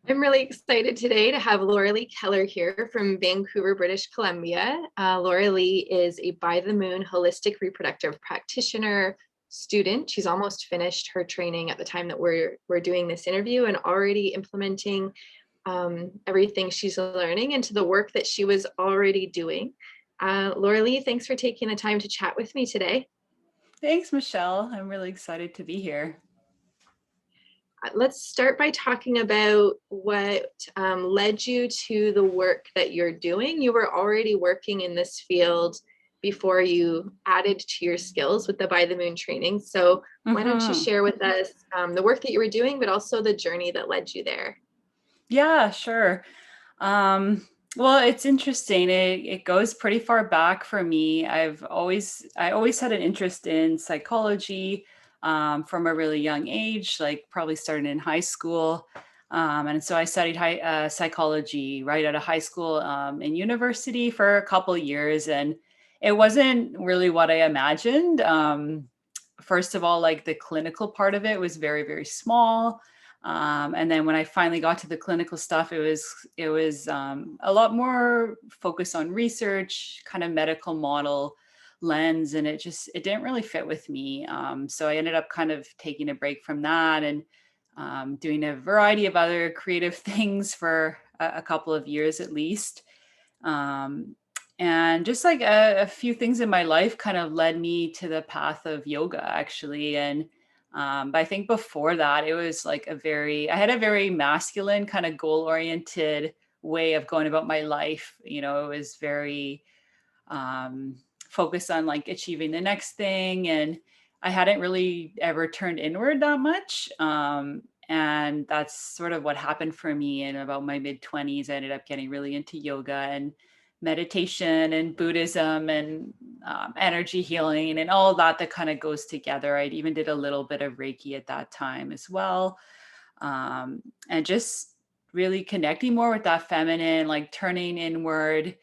I'm really excited today to have Lorilee Keller here from Vancouver, British Columbia. Lorilee is a by the moon holistic reproductive practitioner student. She's almost finished her training at the time that we're doing this interview and already implementing everything she's learning into the work that she was already doing. Lorilee, thanks for taking the time to chat with me today. Thanks, Michelle. I'm really excited to be here. Let's start by talking about what led you to the work that you're doing. You were already working in this field before you added to your skills with the By the Moon training. So why don't you hmm share with us the work that you were doing, but also the journey that led you there? Yeah, sure. Um, well, it's interesting. It goes pretty far back for me. I always had an interest in psychology from a really young age, like probably started in high school. And so I studied psychology right out of high school and university for a couple years, and it wasn't really what I imagined. First of all, like the clinical part of it was very, very small. And then when I finally got to the clinical stuff, it was a lot more focused on research, kind of medical model lens, and it didn't really fit with me. So I ended up kind of taking a break from that and doing a variety of other creative things for a couple of years at least. Um, and just like a few things in my life kind of led me to the path of yoga, actually. And but I think before that, it was like I had a very masculine kind of goal oriented way of going about my life. It was very um, focused on like achieving the next thing. And I hadn't really ever turned inward that much. And that's sort of what happened for me in about my mid 20s. I ended up getting really into yoga and meditation and Buddhism and energy healing and all of that kind of goes together. I even did a little bit of Reiki at that time as well. And just really connecting more with that feminine, like turning inward,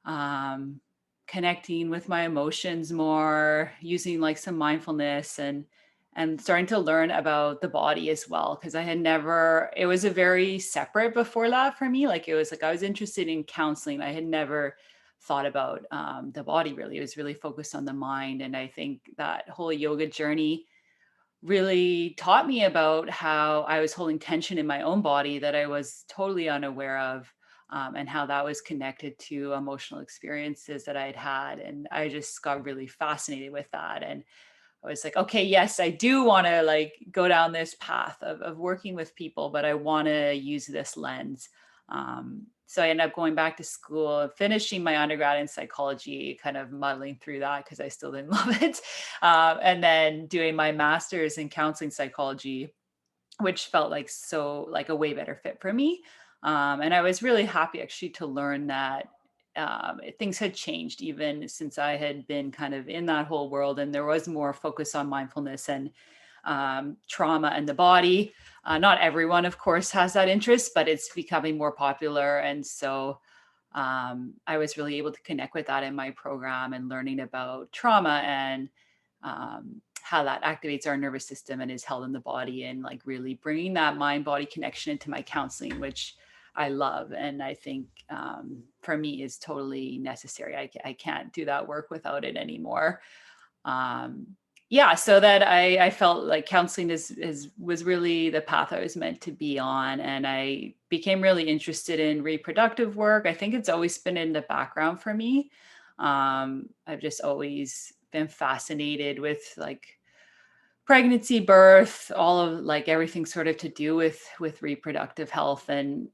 um, connecting with my emotions more, using like some mindfulness and starting to learn about the body as well. Cause I had never, it was a very separate before that for me. Like it was like I was interested in counseling. I had never thought about the body really. It was really focused on the mind. And I think that whole yoga journey really taught me about how I was holding tension in my own body that I was totally unaware of, and how that was connected to emotional experiences that I'd had. And I just got really fascinated with that. And I was like, okay, yes, I do want to like go down this path of working with people, but I want to use this lens. So I ended up going back to school, finishing my undergrad in psychology, kind of muddling through that because I still didn't love it. And then doing my master's in counseling psychology, which felt like like a way better fit for me. And I was really happy actually to learn that things had changed even since I had been kind of in that whole world, and there was more focus on mindfulness and trauma and the body. Not everyone, of course, has that interest, but it's becoming more popular. And so I was really able to connect with that in my program and learning about trauma and how that activates our nervous system and is held in the body, and like really bringing that mind body connection into my counseling, which I love. And I think for me is totally necessary. I can't do that work without it anymore. Um, yeah, so that I felt like counseling was really the path I was meant to be on. And I became really interested in reproductive work. I think it's always been in the background for me. I've just always been fascinated with like pregnancy, birth, all of like everything sort of to do with reproductive health. And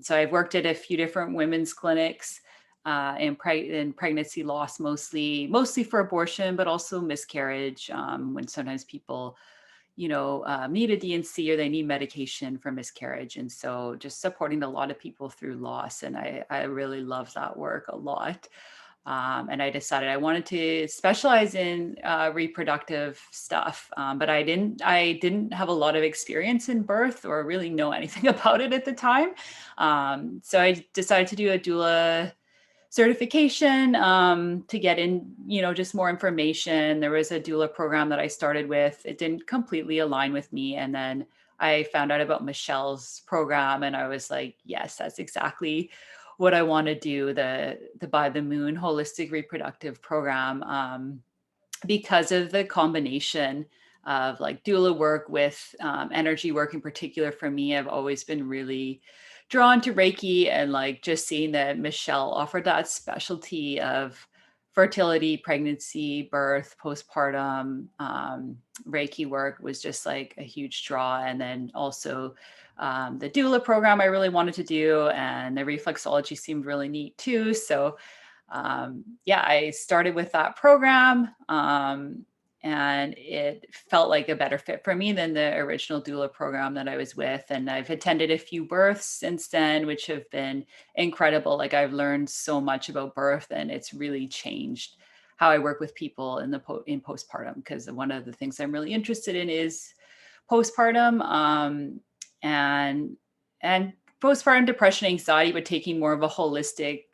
so I've worked at a few different women's clinics in pregnancy loss, mostly for abortion, but also miscarriage, when sometimes people need a DNC or they need medication for miscarriage. And so just supporting a lot of people through loss. And I really love that work a lot. And I decided I wanted to specialize in reproductive stuff, but I didn't have a lot of experience in birth or really know anything about it at the time. So I decided to do a doula certification to get in, just more information. There was a doula program that I started with. It didn't completely align with me, and then I found out about Michelle's program, and I was like, yes, that's exactly what I want to do, the By the Moon Holistic Reproductive Program, because of the combination of like doula work with energy work in particular. For me, I've always been really drawn to Reiki, and like just seeing that Michelle offered that specialty of fertility, pregnancy, birth, postpartum, Reiki work was just like a huge draw. And then also the doula program I really wanted to do, and the reflexology seemed really neat too. So yeah, I started with that program, and it felt like a better fit for me than the original doula program that I was with. And I've attended a few births since then, which have been incredible. Like I've learned so much about birth, and it's really changed how I work with people in in postpartum, because one of the things I'm really interested in is postpartum, and and postpartum depression, anxiety, but taking more of a holistic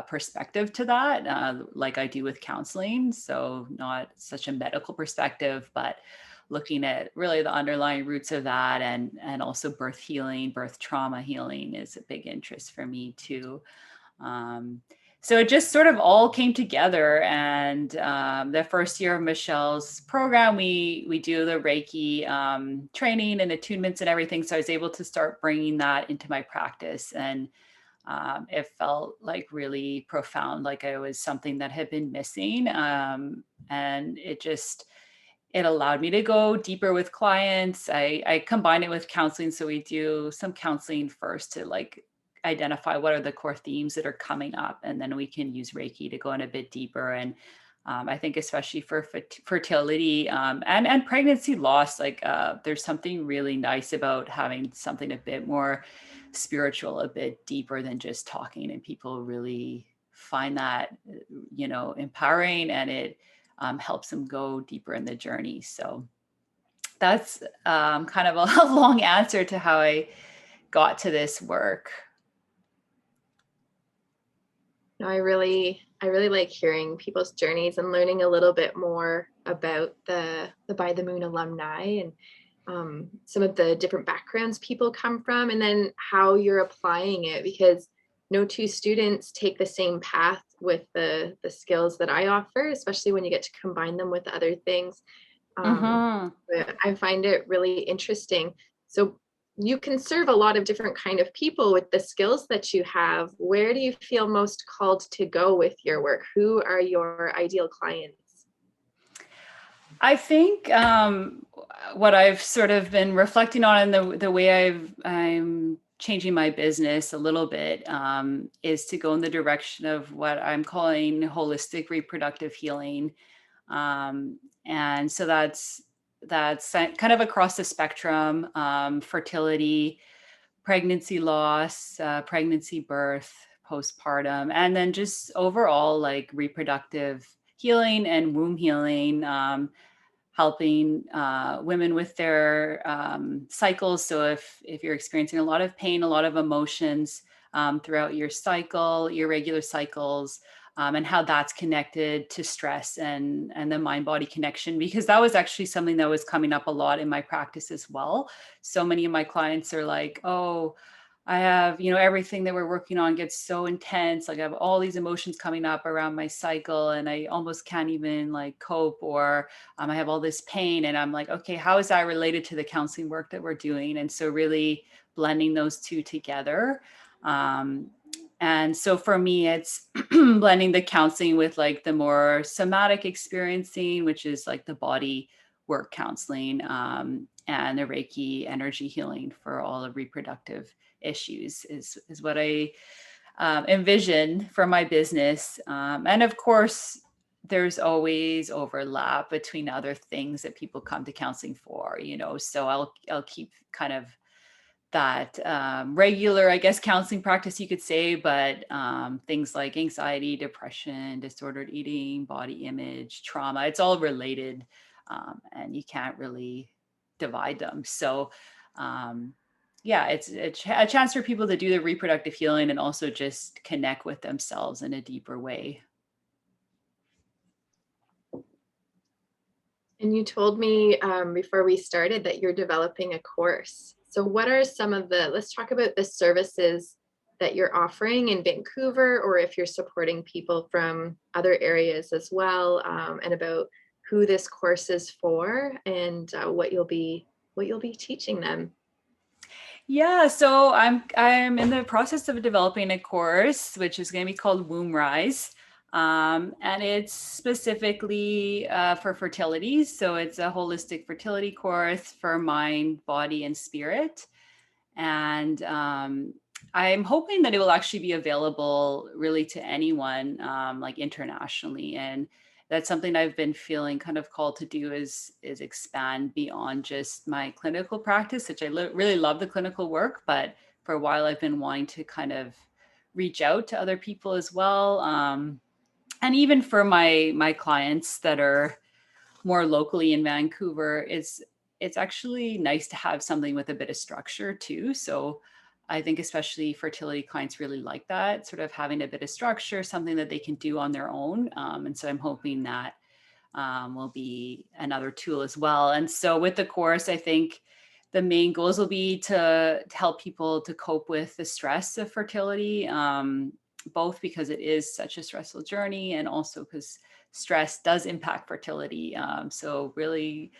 perspective to that, like I do with counseling. So not such a medical perspective, but looking at really the underlying roots of that, and also birth healing, birth trauma healing is a big interest for me too. Um, so it just sort of all came together. And the first year of Michelle's program, we do the Reiki training and attunements and everything. So I was able to start bringing that into my practice, and it felt like really profound, like it was something that had been missing. And it allowed me to go deeper with clients. I combine it with counseling. So we do some counseling first to like identify what are the core themes that are coming up. And then we can use Reiki to go in a bit deeper. And I think especially for fertility and pregnancy loss, like there's something really nice about having something a bit more spiritual, a bit deeper than just talking. And people really find that, empowering, and it helps them go deeper in the journey. So that's kind of a long answer to how I got to this work. No, I really like hearing people's journeys and learning a little bit more about the By the Moon alumni, and some of the different backgrounds people come from, and then how you're applying it, because no two students take the same path with the skills that I offer, especially when you get to combine them with other things. Mm-hmm. But I find it really interesting. So you can serve a lot of different kind of people with the skills that you have. Where do you feel most called to go with your work? Who are your ideal clients? I think what I've sort of been reflecting on, and the way I'm changing my business a little bit, is to go in the direction of what I'm calling holistic reproductive healing. And so that's kind of across the spectrum: fertility, pregnancy loss, pregnancy, birth, postpartum, and then just overall like reproductive healing and womb healing, helping women with their cycles. So if you're experiencing a lot of pain, a lot of emotions throughout your cycle, irregular cycles, and how that's connected to stress and the mind-body connection, because that was actually something that was coming up a lot in my practice as well. So many of my clients are like, oh, I have, everything that we're working on gets so intense. Like I have all these emotions coming up around my cycle, and I almost can't even like cope, or I have all this pain. And I'm like, okay, how is that related to the counseling work that we're doing? And so really blending those two together. And so for me, it's blending the counseling with like the more somatic experiencing, which is like the body work counseling, and the Reiki energy healing for all the reproductive issues is what I envision for my business. And of course, there's always overlap between other things that people come to counseling for, so I'll keep kind of that regular, I guess, counseling practice, you could say, but things like anxiety, depression, disordered eating, body image, trauma, it's all related, and you can't really divide them. So yeah, it's a chance for people to do the reproductive healing and also just connect with themselves in a deeper way. And you told me before we started that you're developing a course. So what are some of let's talk about the services that you're offering in Vancouver, or if you're supporting people from other areas as well, and about who this course is for and what you'll be teaching them. Yeah, so I'm in the process of developing a course, which is going to be called Womb Rise. And it's specifically for fertility. So it's a holistic fertility course for mind, body, and spirit. And I'm hoping that it will actually be available really to anyone, like internationally. And that's something I've been feeling kind of called to do is expand beyond just my clinical practice, which I really love the clinical work, but for a while I've been wanting to kind of reach out to other people as well. And even for my clients that are more locally in Vancouver, it's actually nice to have something with a bit of structure too. So I think especially fertility clients really like that, sort of having a bit of structure, something that they can do on their own. And so I'm hoping that will be another tool as well. And so with the course, I think the main goals will be to help people to cope with the stress of fertility, both because it is such a stressful journey and also because stress does impact fertility. So really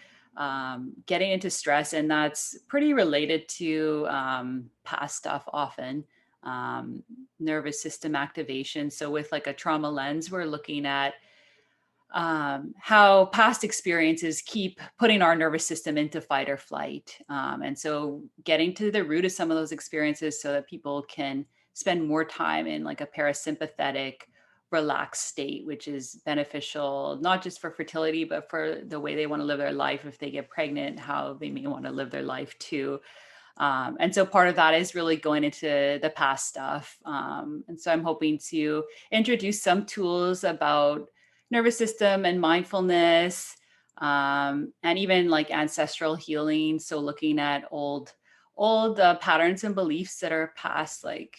getting into stress, and that's pretty related to past stuff often. Nervous system activation. So with like a trauma lens, we're looking at how past experiences keep putting our nervous system into fight or flight. And so getting to the root of some of those experiences so that people can spend more time in like a parasympathetic, relaxed state, which is beneficial, not just for fertility, but for the way they want to live their life. If they get pregnant, how they may want to live their life too. And so part of that is really going into the past stuff. And so I'm hoping to introduce some tools about nervous system and mindfulness, and even like ancestral healing. So looking at old patterns and beliefs that are passed, like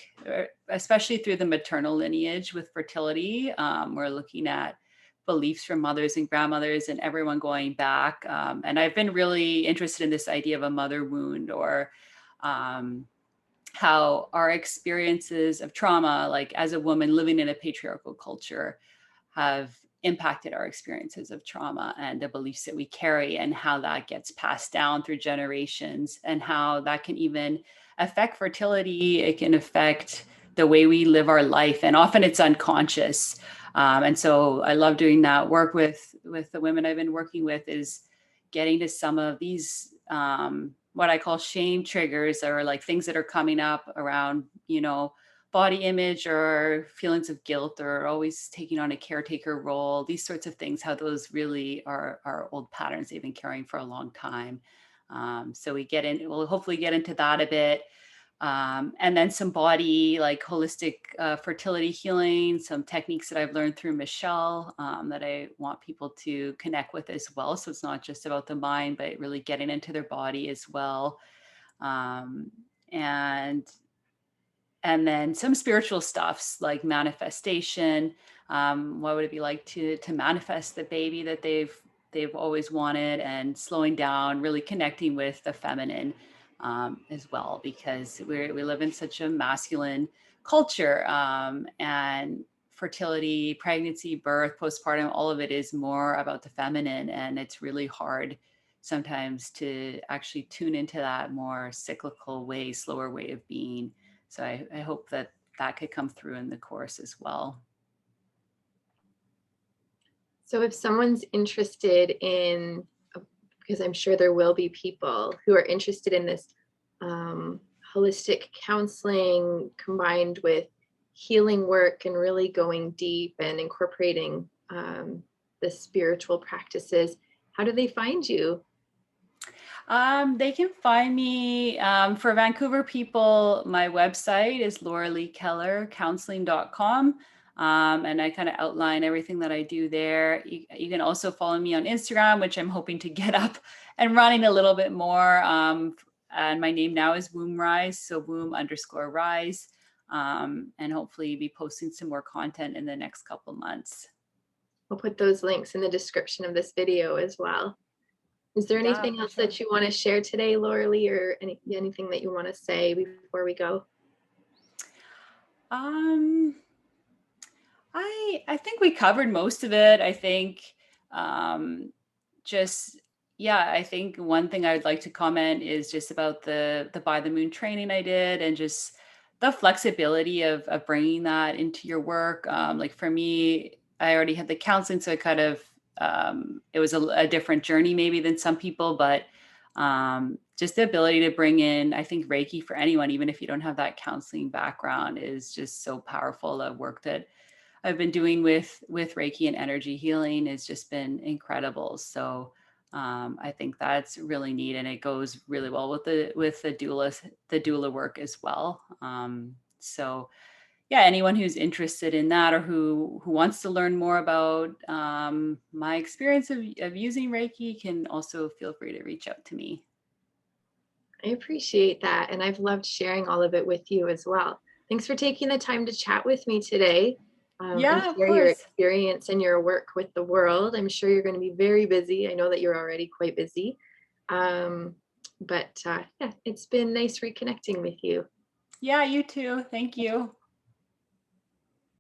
especially through the maternal lineage with fertility. We're looking at beliefs from mothers and grandmothers and everyone going back. And I've been really interested in this idea of a mother wound, or um, how our experiences of trauma, like as a woman living in a patriarchal culture, have impacted our experiences of trauma and the beliefs that we carry, and how that gets passed down through generations, and how that can even affect fertility. It can affect the way we live our life, and often it's unconscious. And so I love doing that work with the women I've been working with, is getting to some of these what I call shame triggers, or like things that are coming up around, body image or feelings of guilt, or always taking on a caretaker role, these sorts of things, how those really are old patterns they've been carrying for a long time. So we'll hopefully get into that a bit. And then some body, like holistic fertility healing, some techniques that I've learned through Michelle, that I want people to connect with as well. So it's not just about the mind, but really getting into their body as well. Um, and and then some spiritual stuffs like manifestation. What would it be like to manifest the baby that they've always wanted, and slowing down, really connecting with the feminine as well, because we live in such a masculine culture, and fertility, pregnancy, birth, postpartum, all of it is more about the feminine, and it's really hard sometimes to actually tune into that more cyclical way, slower way of being. So I hope that that could come through in the course as well. So if someone's interested in, because I'm sure there will be people who are interested in this holistic counseling combined with healing work and really going deep and incorporating the spiritual practices, how do they find you? They can find me for Vancouver people. My website is Lorilee Keller counselling.com. And I kind of outline everything that I do there. You can also follow me on Instagram, which I'm hoping to get up and running a little bit more. And my name now is Womb Rise, so womb_rise. And hopefully be posting some more content in the next couple months. I'll put those links in the description of this video as well. Is there Yeah, anything for else sure. that you want to share today, Lorilee, or anything that you want to say before we go? Um, I think we covered most of it. I think um, just yeah, I think one thing I would like to comment is just about the by the moon training I did, and just the flexibility of bringing that into your work. Like for me, I already had the counseling, so I kind of it was a different journey maybe than some people, but just the ability to bring in, I think Reiki for anyone, even if you don't have that counseling background, is just so powerful. The work that I've been doing with Reiki and energy healing has just been incredible. So I think that's really neat, and it goes really well with the doula work as well. So yeah, anyone who's interested in that, or who wants to learn more about my experience of using Reiki, can also feel free to reach out to me. I appreciate that. And I've loved sharing all of it with you as well. Thanks for taking the time to chat with me today, and Yeah, of share your course. experience and your work with the world. I'm sure you're going to be very busy. I know that you're already quite busy. Um, but yeah, it's been nice reconnecting with you. Yeah, you too. Thank you.